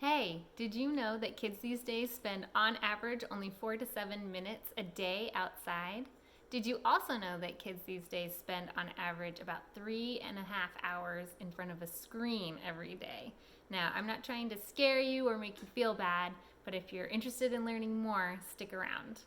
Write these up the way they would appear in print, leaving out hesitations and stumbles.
Hey, did you know that kids these days spend on average only 4 to 7 minutes a day outside? Did you also know that kids these days spend on average about 3.5 hours in front of a screen every day? Now, I'm not trying to scare you or make you feel bad, but if you're interested in learning more, stick around.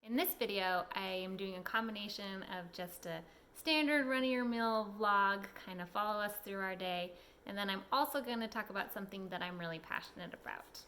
In this video, I am doing a combination of just a standard run-of-your-mill vlog, kind of follow us through our day, and then I'm also going to talk about something that I'm really passionate about.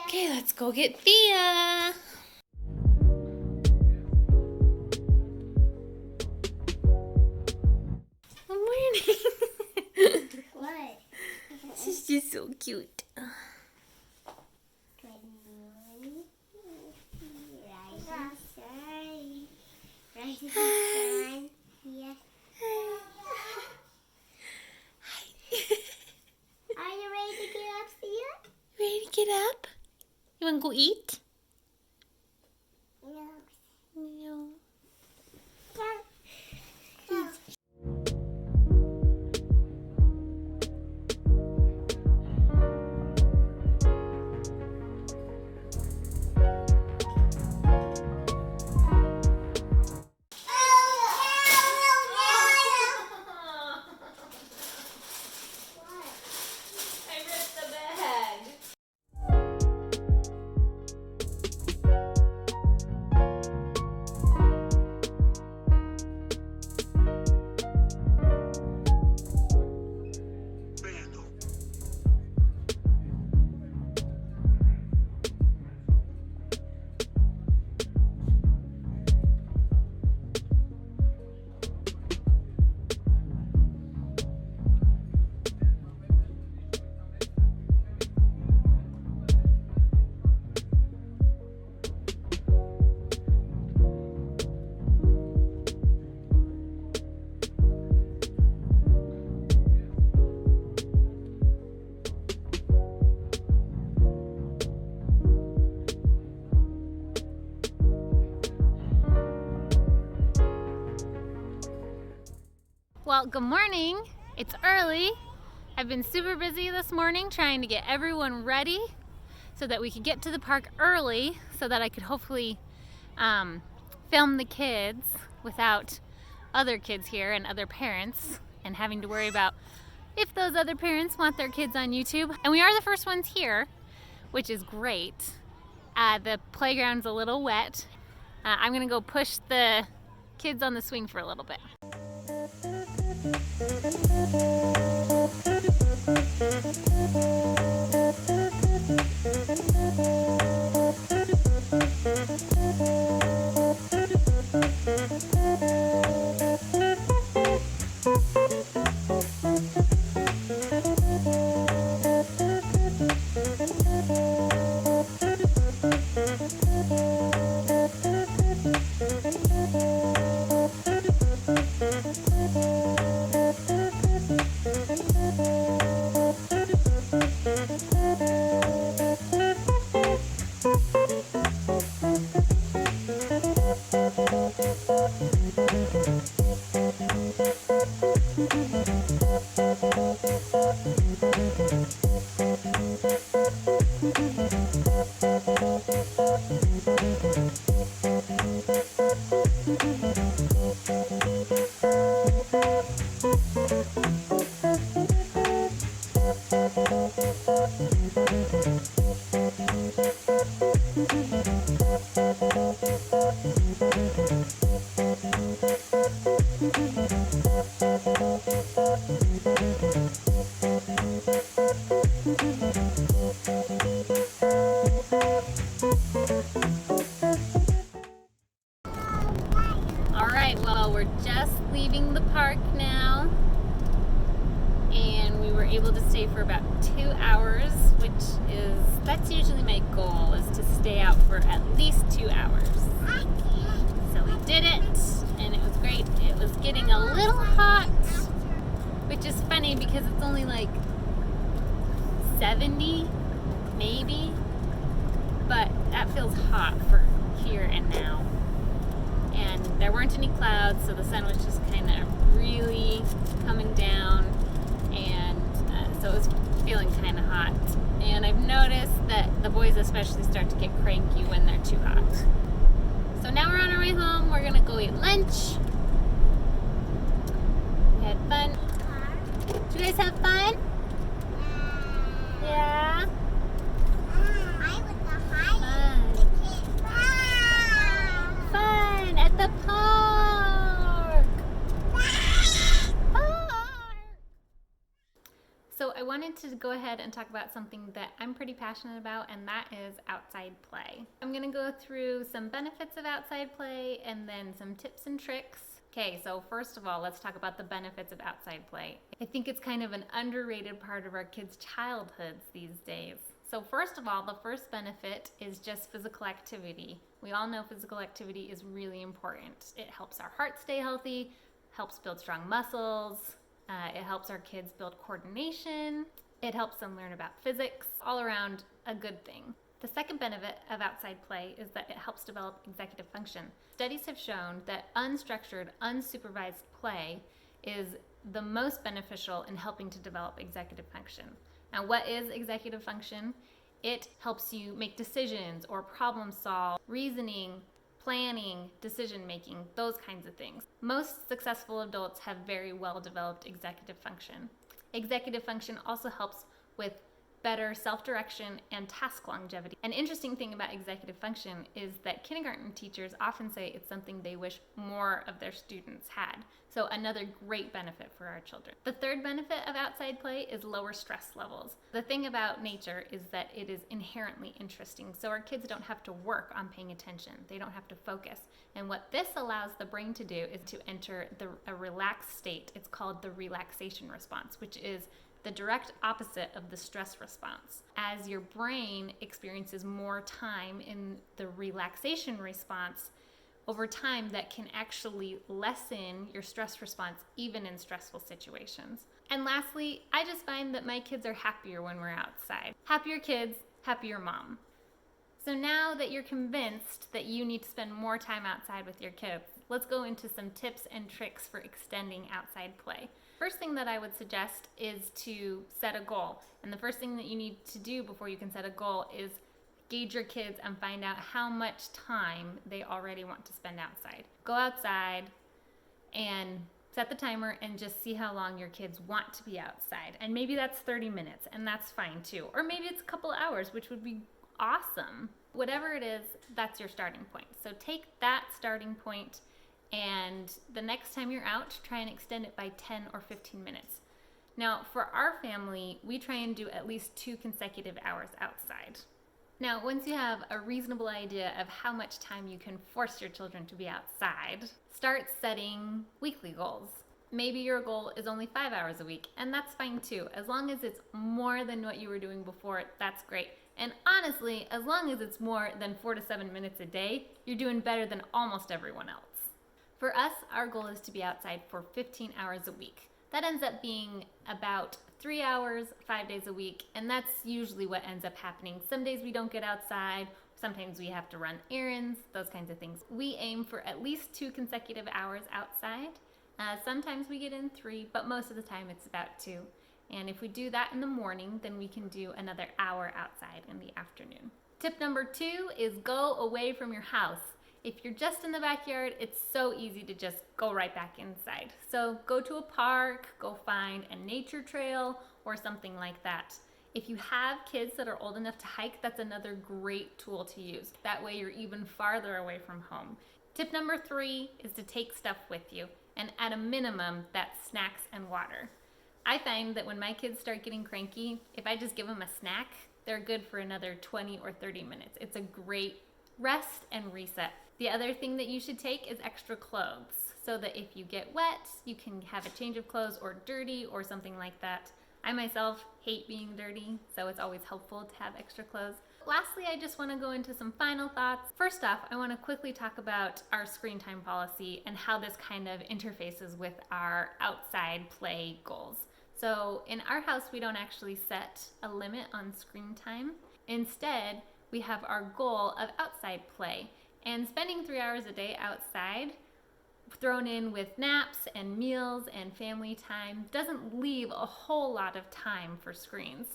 Okay, let's go get Thea. Good morning. What? She's just so cute. Good morning. Rising sun. Yes. Are you ready to get up, Thea? Ready to get up? You want to go eat? No. No. No. Well, good morning. It's early. I've been super busy this morning trying to get everyone ready so that we could get to the park early so that I could hopefully film the kids without other kids here and other parents and having to worry about if those other parents want their kids on YouTube. And we are the first ones here, which is great. The playground's a little wet. I'm gonna go push the kids on the swing for a little bit. for about 2 hours, that's usually my goal, is to stay out for at least 2 hours. So we did it, and it was great. It was getting a little hot, which is funny because it's only like 70, maybe, but that feels hot for here and now. And there weren't any clouds, so the sun was just kind of really coming down, and so it was feeling kind of hot. And I've noticed that the boys especially start to get cranky when they're too hot. So now we're on our way home. We're gonna go eat lunch. We had fun. Did you guys have fun? Yeah? Fun at the park. So I wanted to go ahead and talk about something that I'm pretty passionate about, and that is outside play. I'm gonna go through some benefits of outside play and then some tips and tricks. Okay, so first of all, let's talk about the benefits of outside play. I think it's kind of an underrated part of our kids' childhoods these days. So first of all, the first benefit is just physical activity. We all know physical activity is really important. It helps our heart stay healthy, helps build strong muscles, it helps our kids build coordination, it helps them learn about physics, all around a good thing. The second benefit of outside play is that it helps develop executive function. Studies have shown that unstructured, unsupervised play is the most beneficial in helping to develop executive function. Now, what is executive function? It helps you make decisions or problem solve, reasoning, planning, decision making, those kinds of things. Most successful adults have very well developed executive function. Executive function also helps with better self-direction and task longevity. An interesting thing about executive function is that kindergarten teachers often say it's something they wish more of their students had. So another great benefit for our children. The third benefit of outside play is lower stress levels. The thing about nature is that it is inherently interesting, so our kids don't have to work on paying attention. They don't have to focus. And what this allows the brain to do is to enter a relaxed state. It's called the relaxation response, which is the direct opposite of the stress response. As your brain experiences more time in the relaxation response, over time that can actually lessen your stress response even in stressful situations. And lastly, I just find that my kids are happier when we're outside. Happier kids, happier mom. So now that you're convinced that you need to spend more time outside with your kids, let's go into some tips and tricks for extending outside play. First thing that I would suggest is to set a goal. And the first thing that you need to do before you can set a goal is gauge your kids and find out how much time they already want to spend outside. Go outside and set the timer and just see how long your kids want to be outside. And maybe that's 30 minutes, and that's fine too. Or maybe it's a couple hours, which would be awesome. Whatever it is, that's your starting point. So take that starting point, and the next time you're out, try and extend it by 10 or 15 minutes. Now, for our family, we try and do at least 2 consecutive hours outside. Now, once you have a reasonable idea of how much time you can force your children to be outside, start setting weekly goals. Maybe your goal is only 5 hours a week, and that's fine too. As long as it's more than what you were doing before, that's great. And honestly, as long as it's more than 4 to 7 minutes a day, you're doing better than almost everyone else. For us, our goal is to be outside for 15 hours a week. That ends up being about 3 hours, 5 days a week, and that's usually what ends up happening. Some days we don't get outside, sometimes we have to run errands, those kinds of things. We aim for at least 2 consecutive hours outside. Sometimes we get in 3, but most of the time it's about 2. And if we do that in the morning, then we can do another hour outside in the afternoon. Tip number 2 is go away from your house. If you're just in the backyard, it's so easy to just go right back inside. So go to a park, go find a nature trail or something like that. If you have kids that are old enough to hike, that's another great tool to use. That way you're even farther away from home. Tip number 3 is to take stuff with you, and at a minimum, that's snacks and water. I find that when my kids start getting cranky, if I just give them a snack, they're good for another 20 or 30 minutes. It's a great rest and reset. The other thing that you should take is extra clothes, so that if you get wet, you can have a change of clothes, or dirty or something like that. I myself hate being dirty, so it's always helpful to have extra clothes. Lastly, I just want to go into some final thoughts. First off, I want to quickly talk about our screen time policy and how this kind of interfaces with our outside play goals. So in our house, we don't actually set a limit on screen time. Instead, we have our goal of outside play, and spending 3 hours a day outside, thrown in with naps and meals and family time, doesn't leave a whole lot of time for screens,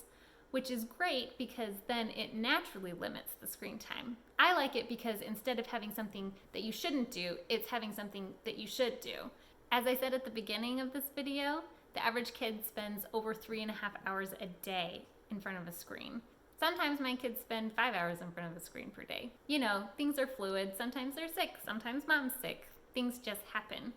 which is great because then it naturally limits the screen time. I like it because instead of having something that you shouldn't do, it's having something that you should do. As I said at the beginning of this video, the average kid spends over 3.5 hours a day in front of a screen. Sometimes my kids spend 5 hours in front of the screen per day. You know, things are fluid. Sometimes they're sick, sometimes mom's sick. Things just happen.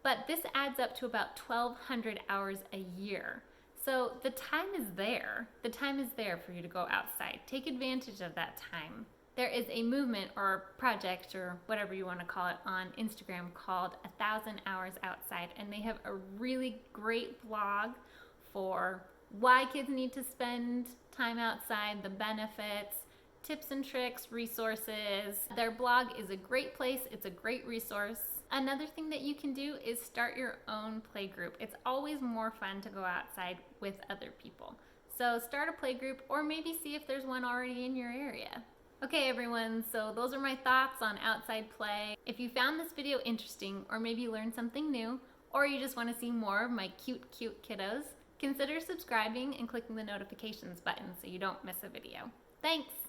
But this adds up to about 1,200 hours a year. So the time is there. The time is there for you to go outside. Take advantage of that time. There is a movement or project or whatever you want to call it on Instagram called 1,000 Hours Outside, and they have a really great blog for why kids need to spend time outside, the benefits, tips and tricks, resources. Their blog is a great place. It's a great resource. Another thing that you can do is start your own play group. It's always more fun to go outside with other people. So start a play group or maybe see if there's one already in your area. Okay everyone, so those are my thoughts on outside play. If you found this video interesting or maybe learned something new, or you just want to see more of my cute kiddos, consider subscribing and clicking the notifications button so you don't miss a video. Thanks!